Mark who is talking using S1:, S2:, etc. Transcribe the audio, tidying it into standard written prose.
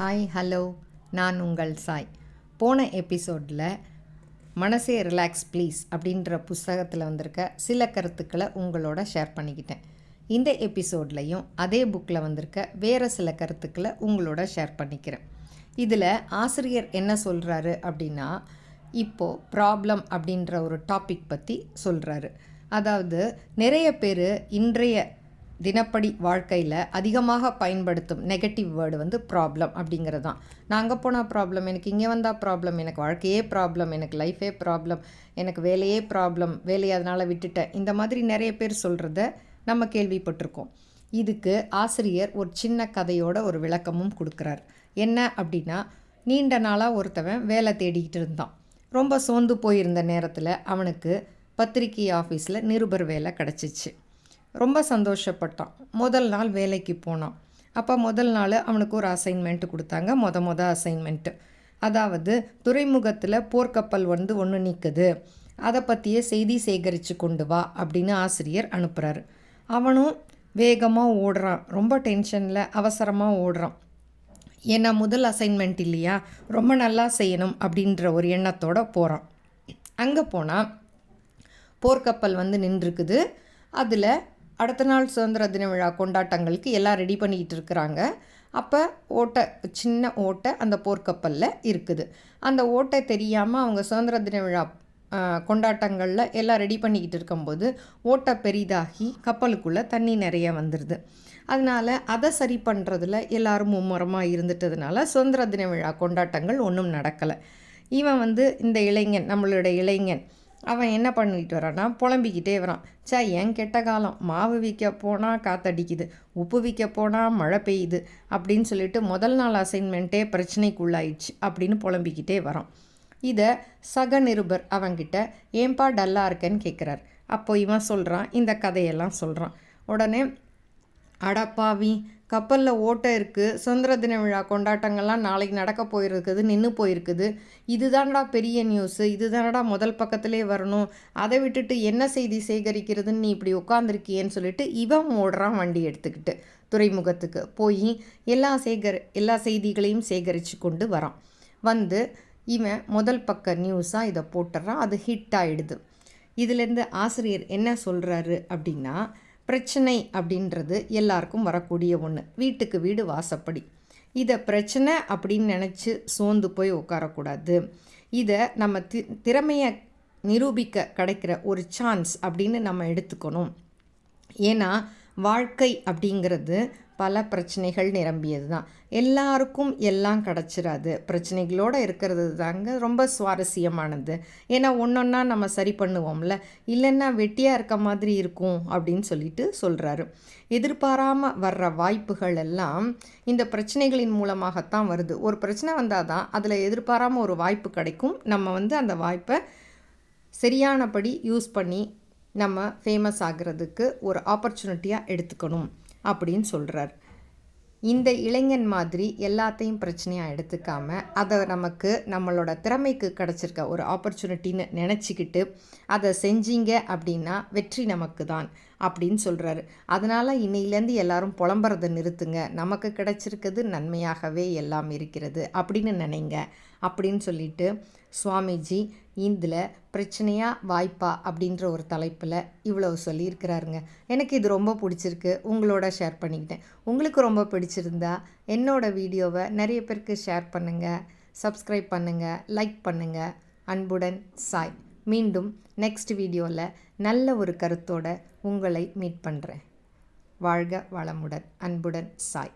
S1: Hi hello, நான் உங்கள் சாய். போன எபிசோடில் மனசே ரிலாக்ஸ் ப்ளீஸ் அப்படின்ற புஸ்தகத்தில் வந்திருக்க சில கருத்துக்களை உங்களோட ஷேர் பண்ணிக்கிட்டேன். இந்த எபிசோட்லையும் அதே புக்கில் வந்திருக்க வேறு சில கருத்துக்களை உங்களோட ஷேர் பண்ணிக்கிறேன். இதில் ஆசிரியர் என்ன சொல்கிறாரு அப்படின்னா, இப்போது ப்ராப்ளம் அப்படின்ற ஒரு டாபிக் பற்றி சொல்கிறாரு. அதாவது நிறைய பேர் இன்றைய தினப்படி வாழ்க்கையில் அதிகமாக பயன்படுத்தும் நெகட்டிவ் வேர்டு ப்ராப்ளம் அப்படிங்கிறது தான். நான் அங்கே போனால் ப்ராப்ளம், எனக்கு இங்கே வந்தால் ப்ராப்ளம், எனக்கு வாழ்க்கையே ப்ராப்ளம், எனக்கு லைஃபே ப்ராப்ளம், எனக்கு வேலையே ப்ராப்ளம், வேலையை அதனால் விட்டுட்டேன், இந்த மாதிரி நிறைய பேர் சொல்கிறத நம்ம கேள்விப்பட்டிருக்கோம். இதுக்கு ஆசிரியர் ஒரு சின்ன கதையோட ஒரு விளக்கமும் கொடுக்குறார். என்ன அப்படின்னா, நீண்ட நாளாக ஒருத்தவன் வேலை தேடிக்கிட்டு இருந்தான். ரொம்ப சோர்ந்து போயிருந்த நேரத்தில் அவனுக்கு பத்திரிக்கை ஆஃபீஸில் நிருபர் வேலை கிடச்சிச்சு. ரொம்ப சந்தோஷப்பட்டான். முதல் நாள் வேலைக்கு போனான். அப்போ முதல் நாள் அவனுக்கு ஒரு அசைன்மெண்ட்டு கொடுத்தாங்க. அசைன்மெண்ட்டு, அதாவது துறைமுகத்தில் போர்க்கப்பல் ஒன்று நிற்குது, அதை பற்றிய செய்தி சேகரித்து கொண்டு வா அப்படின்னு ஆசிரியர் அனுப்புகிறாரு. அவனும் வேகமாக ஓடுறான். ரொம்ப டென்ஷனில் அவசரமாக ஓடுறான். ஏன்னா முதல் அசைன்மெண்ட் இல்லையா, ரொம்ப நல்லா செய்யணும் அப்படின்ற ஒரு எண்ணத்தோடு போகிறான். அங்கே போனால் போர்க்கப்பல் நின்றுருக்குது. அதில் அடுத்த நாள் சுதந்திர தின விழா கொண்டாட்டங்களுக்கு எல்லாம் ரெடி பண்ணிக்கிட்டு இருக்கிறாங்க. அப்போ சின்ன ஓட்டை அந்த போர்க்கப்பலில் இருக்குது. அந்த ஓட்டை தெரியாமல் அவங்க சுதந்திர தின விழா கொண்டாட்டங்களில் எல்லாம் ரெடி பண்ணிக்கிட்டு இருக்கும்போது ஓட்டை பெரிதாகி கப்பலுக்குள்ளே தண்ணி நிறைய வந்துடுது. அதனால் அதை சரி பண்ணுறதுல எல்லோரும் மும்முரமாக இருந்துட்டதுனால சுதந்திர தின விழா கொண்டாட்டங்கள் ஒன்றும் நடக்கலை. இவன் இந்த இளைஞன், நம்மளுடைய இளைஞன், அவன் என்ன பண்ணிட்டு வரான்னா புலம்பிக்கிட்டே வரான். ஏன் கெட்ட காலம், மாவு விற்க போனால் காற்றடிக்குது, உப்பு விற்க போனால் மழை பெய்யுது அப்படின்னு சொல்லிட்டு முதல் நாள் அசைன்மெண்ட்டே பிரச்சனைக்குள்ளாயிடுச்சு அப்படின்னு புலம்பிக்கிட்டே வரான். இதை சக நிருபர் அவன்கிட்ட ஏன்பா டல்லாக இருக்கேன்னு கேட்குறார். அப்போ இவன் சொல்கிறான், இந்த கதையெல்லாம் சொல்கிறான். உடனே அடப்பாவி, கப்பலில் ஓட்டை இருக்குது, சுதந்திர தின விழா கொண்டாட்டங்கள்லாம் நாளைக்கு நடக்க போயிருக்குது, நின்று போயிருக்குது, இதுதான்டா பெரிய நியூஸு, இதுதானடா முதல் பக்கத்திலே வரணும், அதை விட்டுட்டு என்ன செய்தி சேகரிக்கிறதுன்னு நீ இப்படி உட்காந்துருக்கியேன்னு சொல்லிட்டு இவன் ஓடுறான் வண்டி எடுத்துக்கிட்டு துறைமுகத்துக்கு போய் எல்லா செய்திகளையும் சேகரித்து கொண்டு வரான். இவன் முதல் பக்க நியூஸாக இதை போட்டுறான். அது ஹிட் ஆகிடுது. இதிலேருந்து ஆசிரியர் என்ன சொல்கிறாரு அப்படின்னா, பிரச்சனை அப்படின்றது எல்லாருக்கும் வரக்கூடிய ஒன்று. வீட்டுக்கு வீடு வாசப்படி. இதை பிரச்சனை அப்படின்னு நினச்சி சோர்ந்து போய் உட்காரக்கூடாது. இதை நம்ம திறமையை நிரூபிக்க கிடைக்கிற ஒரு சான்ஸ் அப்படின்னு நம்ம எடுத்துக்கணும். ஏன்னா வாழ்க்கை அப்படிங்கிறது பல பிரச்சனைகள் நிரம்பியது தான். எல்லாருக்கும் எல்லாம் கிடச்சிடாது. பிரச்சனைகளோடு இருக்கிறது தாங்க ரொம்ப சுவாரஸ்யமானது. ஏன்னா ஒன்றொன்னா நம்ம சரி பண்ணுவோம்ல, இல்லைன்னா வெட்டியாக இருக்க மாதிரி இருக்கும் அப்படின்னு சொல்லிட்டு சொல்கிறாரு. எதிர்பாராமல் வர்ற வாய்ப்புகள் எல்லாம் இந்த பிரச்சனைகளின் மூலமாகத்தான் வருது. ஒரு பிரச்சனை வந்தால் தான் அதில் எதிர்பாராமல் ஒரு வாய்ப்பு கிடைக்கும். நம்ம அந்த வாய்ப்பை சரியானபடி யூஸ் பண்ணி நம்ம ஃபேமஸ் ஆகிறதுக்கு ஒரு ஆப்பர்ச்சுனிட்டியாக எடுத்துக்கணும் அப்படின்னு சொல்கிறார். இந்த இளைஞன் மாதிரி எல்லாத்தையும் பிரச்சனையாக எடுத்துக்காமல் அதை நமக்கு நம்மளோட திறமைக்கு கிடச்சிருக்க ஒரு ஆப்பர்ச்சுனிட்டின்னு நினச்சிக்கிட்டு அதை செஞ்சீங்க அப்படின்னா வெற்றி நமக்கு தான் அப்படின்னு சொல்கிறாரு. அதனால் இன்னையிலேருந்து எல்லாரும் புலம்புறதை நிறுத்துங்க, நமக்கு கிடச்சிருக்கிறது நன்மையாகவே எல்லாம் இருக்கிறது அப்படின்னு நினைங்க அப்படின்னு சொல்லிட்டு சுவாமிஜி இதில் பிரச்சனையா வாய்ப்பா அப்படின்ற ஒரு தலைப்பில் இவ்வளவு சொல்லியிருக்கிறாருங்க. எனக்கு இது ரொம்ப பிடிச்சிருக்கு, உங்களோட ஷேர் பண்ணிக்கிட்டேன். உங்களுக்கு ரொம்ப பிடிச்சிருந்தா என்னோடய வீடியோவை நிறைய பேருக்கு ஷேர் பண்ணுங்கள், சப்ஸ்கிரைப் பண்ணுங்கள், லைக் பண்ணுங்கள். அன்புடன் சாய். மீண்டும் நெக்ஸ்ட் வீடியோவில் நல்ல ஒரு கருத்தோடு உங்களை மீட் பண்ணுறேன். வாழ்க வளமுடன். அன்புடன் சாய்.